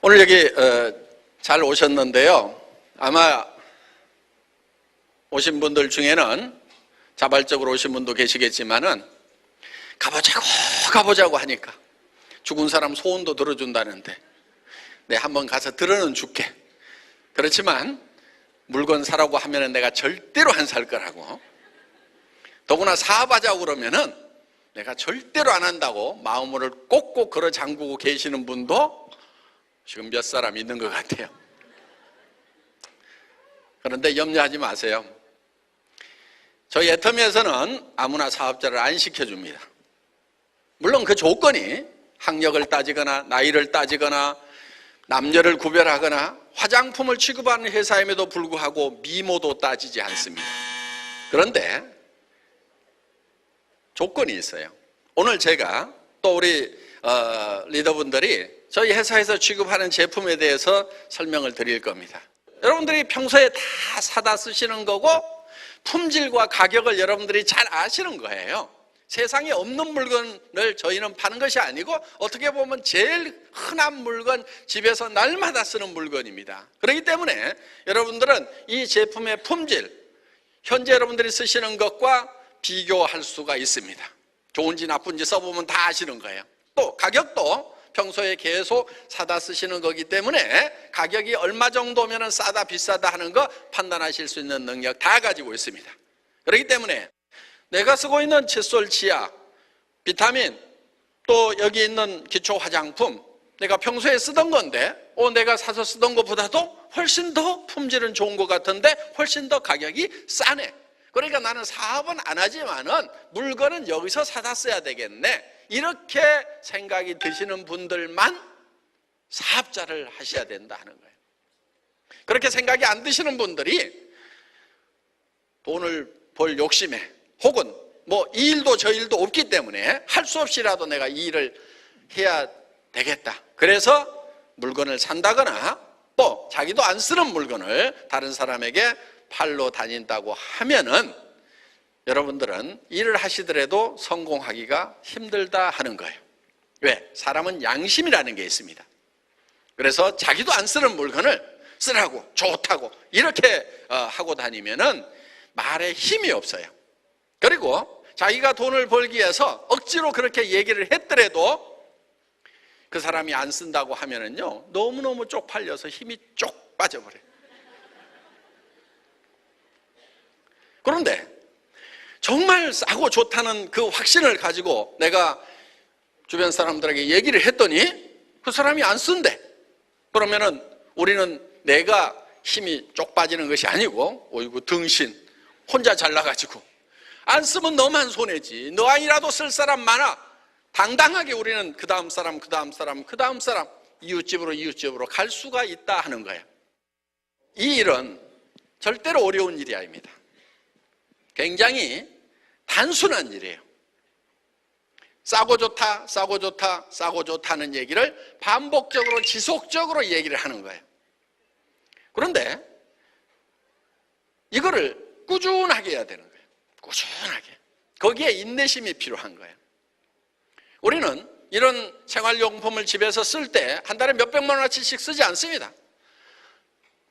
오늘 여기 잘 오셨는데요. 아마 오신 분들 중에는 자발적으로 오신 분도 계시겠지만은 가보자고 하니까 죽은 사람 소원도 들어준다는데 한번 가서 들어는 줄게. 그렇지만 물건 사라고 하면은 내가 절대로 안 살 거라고. 더구나 사업하자고 그러면은 내가 절대로 안 한다고 마음을 꼭꼭 걸어 잠그고 계시는 분도 지금 몇 사람 있는 것 같아요. 그런데 염려하지 마세요. 저희 애터미에서는 아무나 사업자를 안 시켜줍니다. 물론 그 조건이 학력을 따지거나 나이를 따지거나 남녀를 구별하거나 화장품을 취급하는 회사임에도 불구하고 미모도 따지지 않습니다. 그런데 조건이 있어요. 오늘 제가 또 우리 리더분들이 저희 회사에서 취급하는 제품에 대해서 설명을 드릴 겁니다. 여러분들이 평소에 다 사다 쓰시는 거고 품질과 가격을 여러분들이 잘 아시는 거예요. 세상에 없는 물건을 저희는 파는 것이 아니고 어떻게 보면 제일 흔한 물건, 집에서 날마다 쓰는 물건입니다. 그렇기 때문에 여러분들은 이 제품의 품질, 현재 여러분들이 쓰시는 것과 비교할 수가 있습니다. 좋은지 나쁜지 써보면 다 아시는 거예요. 또 가격도 평소에 계속 사다 쓰시는 거기 때문에 가격이 얼마 정도면 싸다 비싸다 하는 거 판단하실 수 있는 능력 다 가지고 있습니다. 그렇기 때문에 내가 쓰고 있는 칫솔, 치약, 비타민, 또 여기 있는 기초 화장품, 내가 평소에 쓰던 건데 내가 사서 쓰던 것보다도 훨씬 더 품질은 좋은 것 같은데 훨씬 더 가격이 싸네. 그러니까 나는 사업은 안 하지만은 물건은 여기서 사다 써야 되겠네. 이렇게 생각이 드시는 분들만 사업자를 하셔야 된다 하는 거예요. 그렇게 생각이 안 드시는 분들이 돈을 벌 욕심에 혹은 이 일도 저 일도 없기 때문에 할 수 없이라도 내가 이 일을 해야 되겠다. 그래서 물건을 산다거나 또 자기도 안 쓰는 물건을 다른 사람에게 팔러 다닌다고 하면은 여러분들은 일을 하시더라도 성공하기가 힘들다 하는 거예요. 왜? 사람은 양심이라는 게 있습니다. 그래서 자기도 안 쓰는 물건을 쓰라고 좋다고 이렇게 하고 다니면은 말에 힘이 없어요. 그리고 자기가 돈을 벌기 위해서 억지로 그렇게 얘기를 했더라도 그 사람이 안 쓴다고 하면은요 너무너무 쪽팔려서 힘이 쪽 빠져버려요. 그런데 정말 싸고 좋다는 그 확신을 가지고 내가 주변 사람들에게 얘기를 했더니 그 사람이 안 쓴대. 그러면은 우리는 내가 힘이 쪽 빠지는 것이 아니고 어이구 등신 혼자 잘나가지고 안 쓰면 너만 손해지. 너 아니라도 쓸 사람 많아. 당당하게 우리는 그 다음 사람 이웃집으로 갈 수가 있다 하는 거예요. 이 일은 절대로 어려운 일이 아닙니다. 굉장히 단순한 일이에요. 싸고 좋다는 얘기를 반복적으로 지속적으로 얘기를 하는 거예요. 그런데 이거를 꾸준하게 해야 되는 거예요. 꾸준하게. 거기에 인내심이 필요한 거예요. 우리는 이런 생활용품을 집에서 쓸 때 한 달에 몇백만 원어치씩 쓰지 않습니다.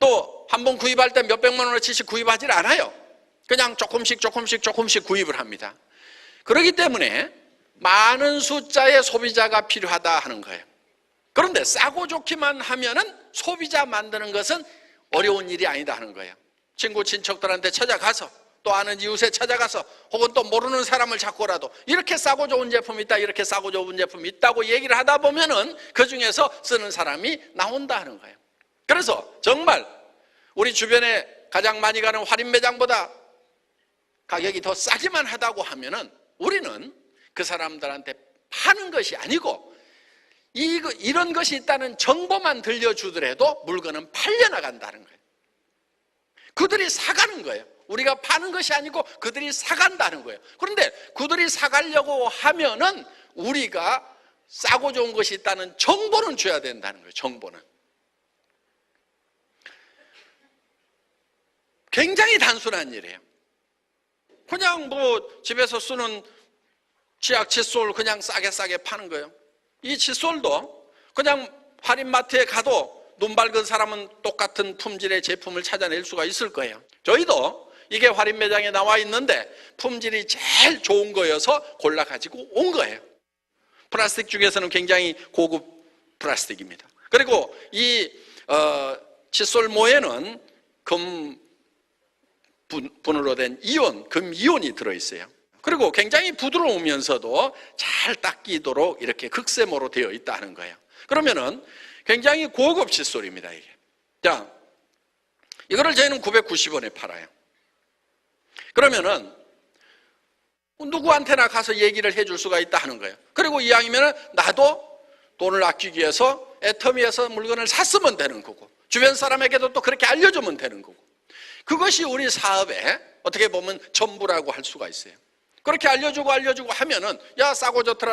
또 한 번 구입할 때 몇백만 원어치씩 구입하지 않아요. 그냥 조금씩 구입을 합니다. 그렇기 때문에 많은 숫자의 소비자가 필요하다 하는 거예요. 그런데 싸고 좋기만 하면은 소비자 만드는 것은 어려운 일이 아니다 하는 거예요. 친구 친척들한테 찾아가서 또 아는 이웃에 찾아가서 혹은 또 모르는 사람을 잡고라도 이렇게 싸고 좋은 제품이 있다, 이렇게 싸고 좋은 제품이 있다고 얘기를 하다 보면은 그 중에서 쓰는 사람이 나온다 하는 거예요. 그래서 정말 우리 주변에 가장 많이 가는 할인 매장보다 가격이 더 싸기만 하다고 하면은 우리는 그 사람들한테 파는 것이 아니고 이런 것이 있다는 정보만 들려주더라도 물건은 팔려나간다는 거예요. 그들이 사가는 거예요. 우리가 파는 것이 아니고 그들이 사간다는 거예요. 그런데 그들이 사가려고 하면은 우리가 싸고 좋은 것이 있다는 정보는 줘야 된다는 거예요. 정보는. 굉장히 단순한 일이에요. 그냥 집에서 쓰는 치약 칫솔 그냥 싸게 파는 거예요. 이 칫솔도 그냥 할인마트에 가도 눈 밝은 사람은 똑같은 품질의 제품을 찾아낼 수가 있을 거예요. 저희도 이게 할인 매장에 나와 있는데 품질이 제일 좋은 거여서 골라 가지고 온 거예요. 플라스틱 중에서는 굉장히 고급 플라스틱입니다. 그리고 이 칫솔모에는 금 분으로 된 이온, 금 이온이 들어있어요. 그리고 굉장히 부드러우면서도 잘 닦이도록 이렇게 극세모로 되어 있다는 거예요. 그러면은 굉장히 고급 칫솔입니다, 이게. 자, 이거를 저희는 990원에 팔아요. 그러면은 누구한테나 가서 얘기를 해줄 수가 있다 하는 거예요. 그리고 이왕이면은 나도 돈을 아끼기 위해서 애터미에서 물건을 샀으면 되는 거고, 주변 사람에게도 또 그렇게 알려주면 되는 거고, 그것이 우리 사업의 어떻게 보면 전부라고 할 수가 있어요. 그렇게 알려주고 하면은 야, 싸고 좋더라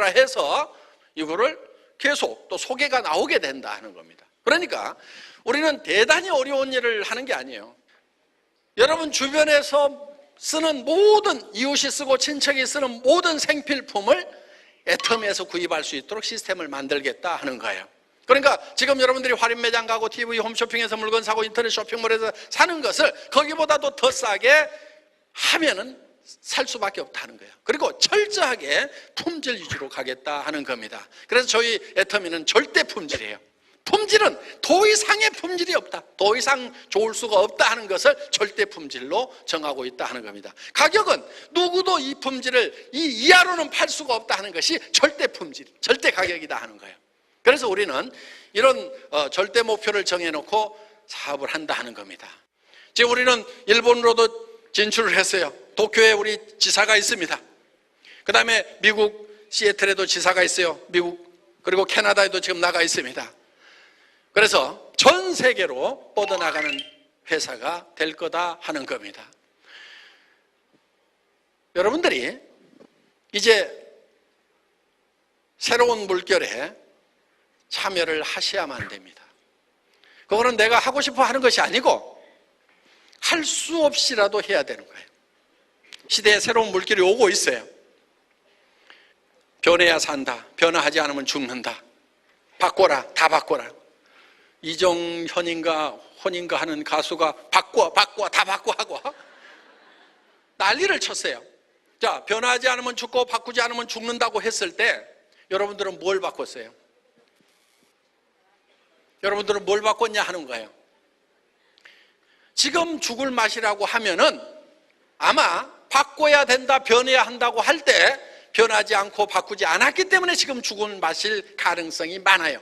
해서 이거를 계속 또 소개가 나오게 된다 하는 겁니다. 그러니까 우리는 대단히 어려운 일을 하는 게 아니에요. 여러분 주변에서 쓰는 모든, 이웃이 쓰고 친척이 쓰는 모든 생필품을 애터미에서 구입할 수 있도록 시스템을 만들겠다 하는 거예요. 그러니까 지금 여러분들이 할인 매장 가고 TV, 홈쇼핑에서 물건 사고 인터넷 쇼핑몰에서 사는 것을 거기보다도 더 싸게 하면은 살 수밖에 없다는 거예요. 그리고 철저하게 품질 위주로 가겠다 하는 겁니다. 그래서 저희 애터미는 절대 품질이에요. 품질은 더 이상의 품질이 없다, 더 이상 좋을 수가 없다 하는 것을 절대 품질로 정하고 있다 하는 겁니다. 가격은 누구도 이 품질을 이 이하로는 팔 수가 없다 하는 것이 절대 품질, 절대 가격이다 하는 거예요. 그래서 우리는 이런 절대 목표를 정해놓고 사업을 한다 하는 겁니다. 지금 우리는 일본으로도 진출을 했어요. 도쿄에 우리 지사가 있습니다. 그 다음에 미국 시애틀에도 지사가 있어요. 미국, 그리고 캐나다에도 지금 나가 있습니다. 그래서 전 세계로 뻗어나가는 회사가 될 거다 하는 겁니다. 여러분들이 이제 새로운 물결에 참여를 하셔야만 됩니다. 그거는 내가 하고 싶어 하는 것이 아니고 할 수 없이라도 해야 되는 거예요. 시대에 새로운 물결이 오고 있어요. 변해야 산다, 변화하지 않으면 죽는다, 바꿔라, 다 바꿔라. 이정현인가 혼인가 하는 가수가 바꿔 다 바꿔 하고 난리를 쳤어요. 자, 변화하지 않으면 죽고 바꾸지 않으면 죽는다고 했을 때 여러분들은 뭘 바꿨어요? 여러분들은 뭘 바꿨냐 하는 거예요. 지금 죽을 맛이라고 하면은 아마 바꿔야 된다, 변해야 한다고 할 때 변하지 않고 바꾸지 않았기 때문에 지금 죽을 맛일 가능성이 많아요.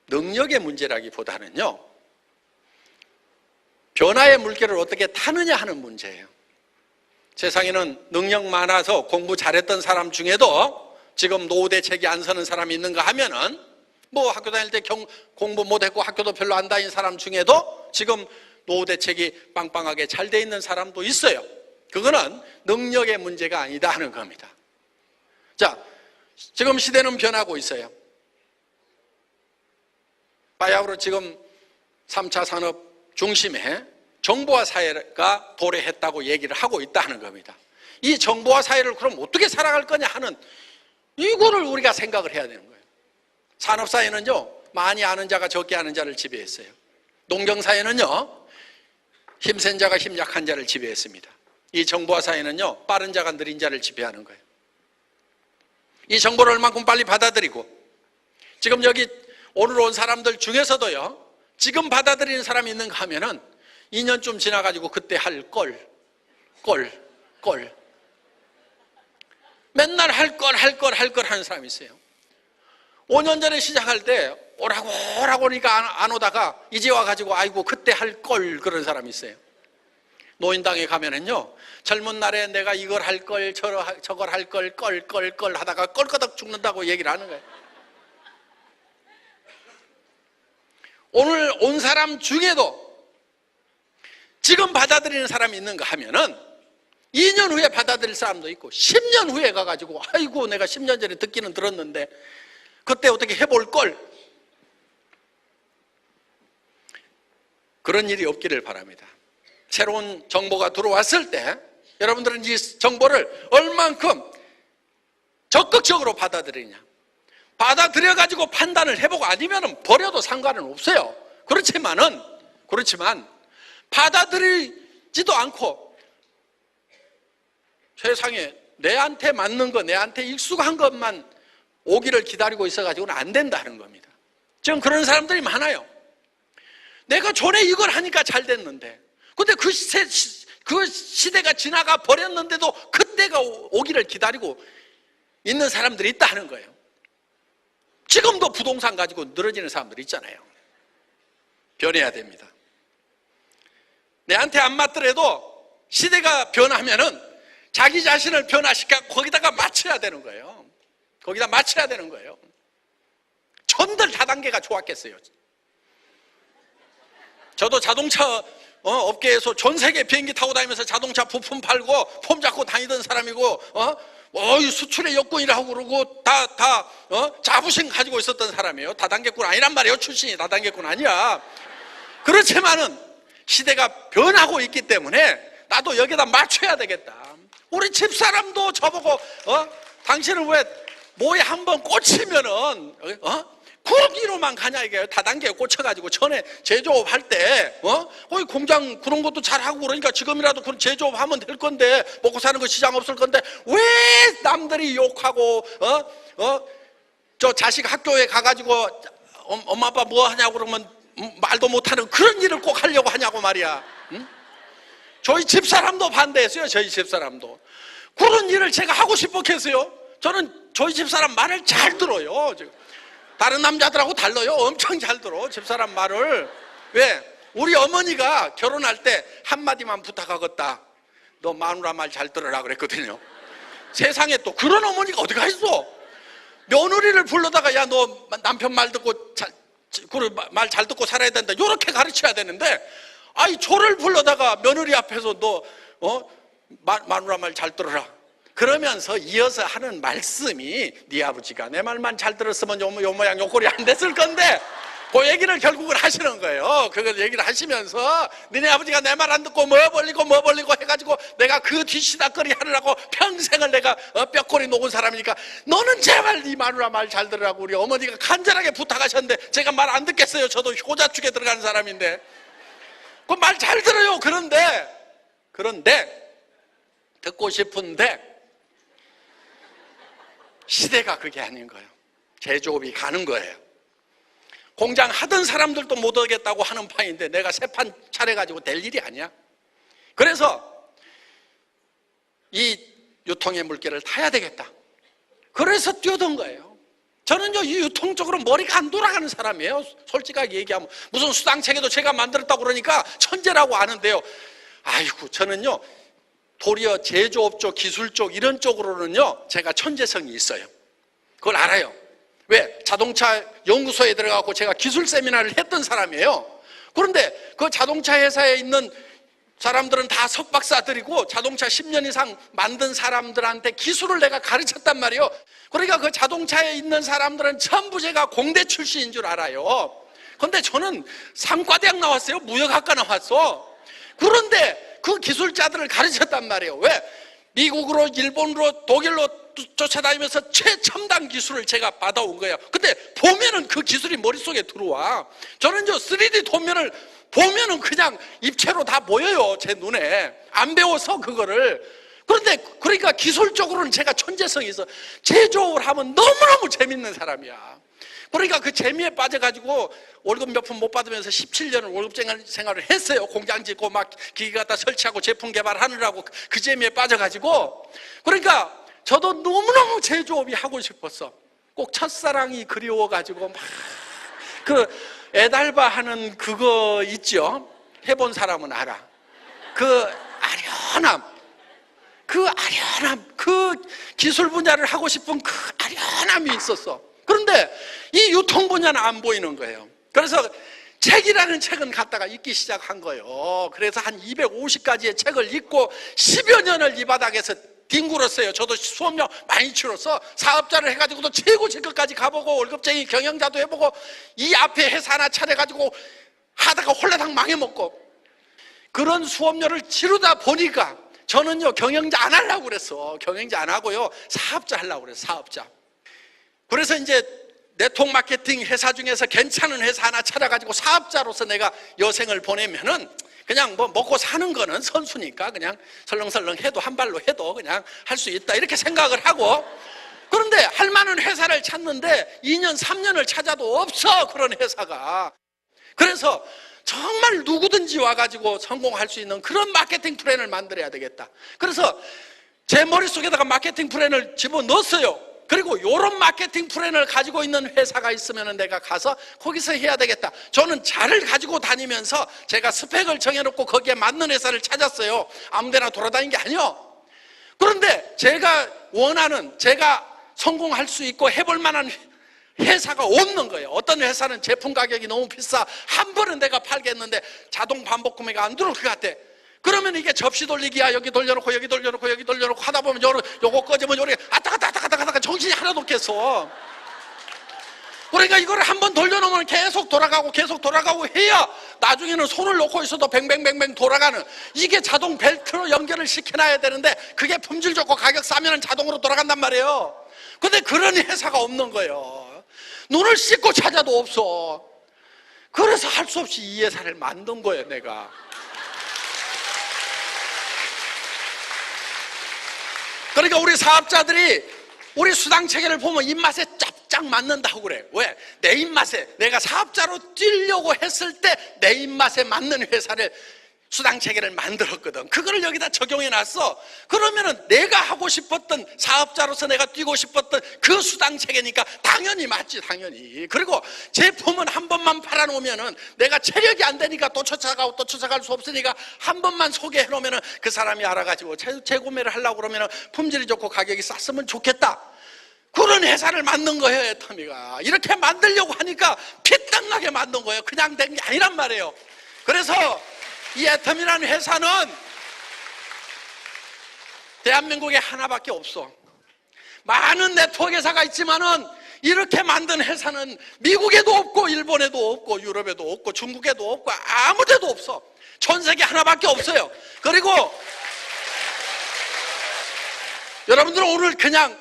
능력의 문제라기보다는요, 변화의 물결을 어떻게 타느냐 하는 문제예요. 세상에는 능력 많아서 공부 잘했던 사람 중에도 지금 노후 대책이 안 서는 사람이 있는가 하면은, 뭐 학교 다닐 때 공부 못했고 학교도 별로 안 다닌 사람 중에도 지금 노후 대책이 빵빵하게 잘 돼 있는 사람도 있어요. 그거는 능력의 문제가 아니다 하는 겁니다. 자, 지금 시대는 변하고 있어요. 바야흐로 지금 3차 산업 중심에 정보화 사회가 도래했다고 얘기를 하고 있다는 겁니다. 이 정보화 사회를 그럼 어떻게 살아갈 거냐 하는 이거를 우리가 생각을 해야 되는 거예요. 산업사회는요, 많이 아는 자가 적게 아는 자를 지배했어요. 농경사회는요, 힘센 자가 힘 약한 자를 지배했습니다. 이 정보화 사회는요, 빠른 자가 느린 자를 지배하는 거예요. 이 정보를 얼만큼 빨리 받아들이고, 지금 여기 오늘 온 사람들 중에서도요, 지금 받아들이는 사람이 있는가 하면은 2년쯤 지나가지고 그때 할 걸. 맨날 할 걸 하는 사람이 있어요. 5년 전에 시작할 때 오라고 그러니까 안 오다가 이제 와가지고 아이고 그때 할 걸 그런 사람이 있어요. 노인당에 가면은요, 젊은 날에 내가 이걸 할 걸, 저걸 할 걸, 걸 하다가 껄끄덕 죽는다고 얘기를 하는 거예요. 오늘 온 사람 중에도 지금 받아들이는 사람이 있는가 하면은 2년 후에 받아들일 사람도 있고 10년 후에 가가지고 아이고 내가 10년 전에 듣기는 들었는데 그때 어떻게 해볼 걸, 그런 일이 없기를 바랍니다. 새로운 정보가 들어왔을 때 여러분들은 이 정보를 얼만큼 적극적으로 받아들이냐. 받아들여가지고 판단을 해보고 아니면 버려도 상관은 없어요. 그렇지만 받아들이지도 않고 세상에 내한테 맞는 거, 내한테 익숙한 것만 오기를 기다리고 있어가지고는 안 된다는 겁니다. 지금 그런 사람들이 많아요. 내가 전에 이걸 하니까 잘 됐는데, 근데 그 시대가 지나가 버렸는데도 그때가 오기를 기다리고 있는 사람들이 있다는 거예요. 지금도 부동산 가지고 늘어지는 사람들 있잖아요. 변해야 됩니다. 내한테 안 맞더라도 시대가 변하면은 자기 자신을 변화시켜 거기다가 맞춰야 되는 거예요. 거기다 맞춰야 되는 거예요. 전들 다단계가 좋았겠어요. 저도 자동차 업계에서 전 세계 비행기 타고 다니면서 자동차 부품 팔고 폼 잡고 다니던 사람이고, 수출의 여건이라고 그러고 자부심 가지고 있었던 사람이에요. 다단계꾼 아니란 말이에요. 출신이 다단계꾼 아니야. 그렇지만은 시대가 변하고 있기 때문에 나도 여기다 맞춰야 되겠다. 우리 집사람도 저보고 당신은 왜 뭐에 한번 꽂히면은 거기로만 가냐 이게요. 다단계에 꽂혀가지고 전에 제조업 할 때 거기 공장 그런 것도 잘하고 그러니까 지금이라도 그런 제조업 하면 될 건데 먹고 사는 거 시장 없을 건데 왜 남들이 욕하고 저 자식 학교에 가가지고 엄마 아빠 뭐 하냐고 그러면 말도 못하는 그런 일을 꼭 하려고 하냐고 말이야. 응? 저희 집사람도 반대했어요. 저희 집사람도 그런 일을 제가 하고 싶었겠어요. 저는 저희 집사람 말을 잘 들어요. 다른 남자들하고 달라요. 엄청 잘 들어 집사람 말을. 왜? 우리 어머니가 결혼할 때 한마디만 부탁하겠다. 너 마누라 말 잘 들으라 그랬거든요. 세상에 또 그런 어머니가 어디가 있어. 며느리를 불러다가 야 너 남편 말 듣고 말 잘 듣고 살아야 된다 이렇게 가르쳐야 되는데, 아이 저를 불러다가 며느리 앞에서 너 마누라 말 잘 들어라 그러면서 이어서 하는 말씀이 네 아버지가 내 말만 잘 들었으면 요 모양 요 꼴이 안 됐을 건데 그 얘기를 결국은 하시는 거예요. 그걸 얘기를 하시면서 니네 아버지가 내 말 안 듣고 뭐 벌리고 해가지고 내가 그 뒷시다거리 하느라고 평생을 내가 뼈꼬리 녹은 사람이니까 너는 제발 네 마누라 말 잘 들으라고 우리 어머니가 간절하게 부탁하셨는데 제가 말 안 듣겠어요. 저도 효자축에 들어가는 사람인데 그 말 잘 들어요. 그런데 듣고 싶은데 시대가 그게 아닌 거예요. 제조업이 가는 거예요. 공장 하던 사람들도 못 오겠다고 하는 판인데 내가 새 판 차려가지고 될 일이 아니야. 그래서 이 유통의 물결을 타야 되겠다. 그래서 뛰어든 거예요. 저는요 이 유통 쪽으로 머리가 안 돌아가는 사람이에요. 솔직하게 얘기하면 무슨 수당체계도 제가 만들었다고 그러니까 천재라고 아는데요. 아이고 저는요 도리어 제조업 쪽, 기술 쪽 이런 쪽으로는요 제가 천재성이 있어요. 그걸 알아요. 왜? 자동차 연구소에 들어가고 제가 기술 세미나를 했던 사람이에요. 그런데 그 자동차 회사에 있는 사람들은 다 석박사들이고 자동차 10년 이상 만든 사람들한테 기술을 내가 가르쳤단 말이에요. 그러니까 그 자동차에 있는 사람들은 전부 제가 공대 출신인 줄 알아요. 그런데 저는 상과대학 나왔어요. 무역학과 나왔어. 그런데 그 기술자들을 가르쳤단 말이에요. 왜? 미국으로 일본으로 독일로 쫓아다니면서 최첨단 기술을 제가 받아온 거예요. 근데 보면은 그 기술이 머릿속에 들어와. 저는 3D 도면을 보면은 그냥 입체로 다 보여요. 제 눈에. 안 배워서 그거를. 그런데 그러니까 기술적으로는 제가 천재성이 있어. 제조업을 하면 너무너무 재밌는 사람이야. 그러니까 그 재미에 빠져가지고 월급 몇 푼 못 받으면서 17년을 월급 생활을 했어요. 공장 짓고 막 기계 갖다 설치하고 제품 개발하느라고 그 재미에 빠져가지고. 그러니까 저도 너무너무 제조업이 하고 싶었어. 꼭 첫사랑이 그리워가지고 막 그 애달바 하는 그거 있죠? 해본 사람은 알아. 그 아련함, 그 기술 분야를 하고 싶은 그 아련함이 있었어. 그런데 이 유통 분야는 안 보이는 거예요. 그래서 책이라는 책은 갖다가 읽기 시작한 거예요. 그래서 한 250가지의 책을 읽고 10여 년을 이 바닥에서 뒹굴었어요. 저도 수업료 많이 치러서 사업자를 해가지고도 최고 직급까지 가보고 월급쟁이 경영자도 해보고 이 앞에 회사 하나 차려가지고 하다가 홀라당 망해먹고 그런 수업료를 치르다 보니까 저는요 경영자 안 하려고 그랬어. 경영자 안 하고요 사업자 하려고 그랬어. 사업자. 그래서 이제 네트워크 마케팅 회사 중에서 괜찮은 회사 하나 찾아가지고 사업자로서 내가 여생을 보내면은 그냥 뭐 먹고 사는 거는 선수니까 그냥 설렁설렁 해도 한 발로 해도 그냥 할 수 있다 이렇게 생각을 하고, 그런데 할 만한 회사를 찾는데 2년 3년을 찾아도 없어 그런 회사가. 그래서 정말 누구든지 와가지고 성공할 수 있는 그런 마케팅 플랜을 만들어야 되겠다. 그래서 제 머릿속에다가 마케팅 플랜을 집어넣었어요. 그리고 이런 마케팅 플랜을 가지고 있는 회사가 있으면 내가 가서 거기서 해야 되겠다. 저는 자를 가지고 다니면서 제가 스펙을 정해놓고 거기에 맞는 회사를 찾았어요. 아무 데나 돌아다닌 게 아니요. 그런데 제가 원하는, 제가 성공할 수 있고 해볼 만한 회사가 없는 거예요. 어떤 회사는 제품 가격이 너무 비싸, 한 번은 내가 팔겠는데 자동 반복 구매가 안 들어올 것 같아. 그러면 이게 접시 돌리기야, 여기 돌려놓고 여기 돌려놓고 여기 돌려놓고 하다 보면 요거 꺼지면 요래 아따 갔다 정신이 하나도 없겠어. 그러니까 이걸 한번 돌려놓으면 계속 돌아가고 해야 나중에는 손을 놓고 있어도 뱅뱅뱅뱅 돌아가는, 이게 자동 벨트로 연결을 시켜놔야 되는데 그게 품질 좋고 가격 싸면 자동으로 돌아간단 말이에요. 근데 그런 회사가 없는 거예요. 눈을 씻고 찾아도 없어. 그래서 할 수 없이 이 회사를 만든 거예요, 내가. 그러니까 우리 사업자들이 우리 수당 체계를 보면 입맛에 쫙쫙 맞는다고 그래. 왜? 내 입맛에, 내가 사업자로 뛰려고 했을 때 내 입맛에 맞는 회사를, 수당 체계를 만들었거든. 그거를 여기다 적용해 놨어. 그러면은 내가 하고 싶었던, 사업자로서 내가 뛰고 싶었던 그 수당 체계니까 당연히 맞지, 당연히. 그리고 제품은 한 번만 팔아놓으면은 내가 체력이 안 되니까 또 쫓아갈 수 없으니까 한 번만 소개해 놓으면은 그 사람이 알아가지고 재구매를 하려고 그러면은 품질이 좋고 가격이 쌌으면 좋겠다. 그런 회사를 만든 거예요, 애터미가. 이렇게 만들려고 하니까 피땀나게 만든 거예요. 그냥 된 게 아니란 말이에요. 그래서 이 애터미라는 회사는 대한민국에 하나밖에 없어. 많은 네트워크 회사가 있지만은 이렇게 만든 회사는 미국에도 없고 일본에도 없고 유럽에도 없고 중국에도 없고 아무 데도 없어. 전 세계 하나밖에 없어요. 그리고 여러분들은 오늘 그냥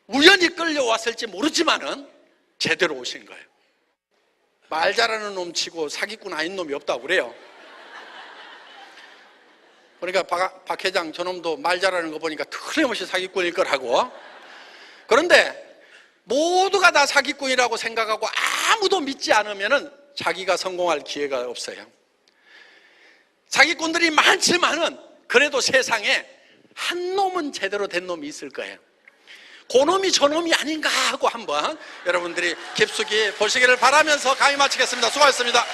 우연히 끌려왔을지 모르지만은 제대로 오신 거예요. 말 잘하는 놈 치고 사기꾼 아닌 놈이 없다고 그래요. 그러니까 박 회장 저놈도 말 잘하는 거 보니까 틀림없이 사기꾼일 거라고. 그런데 모두가 다 사기꾼이라고 생각하고 아무도 믿지 않으면은 자기가 성공할 기회가 없어요. 사기꾼들이 많지만은 그래도 세상에 한 놈은 제대로 된 놈이 있을 거예요. 그 놈이 저 놈이 아닌가 하고 한번 여러분들이 깊숙이 보시기를 바라면서 강의 마치겠습니다. 수고하셨습니다.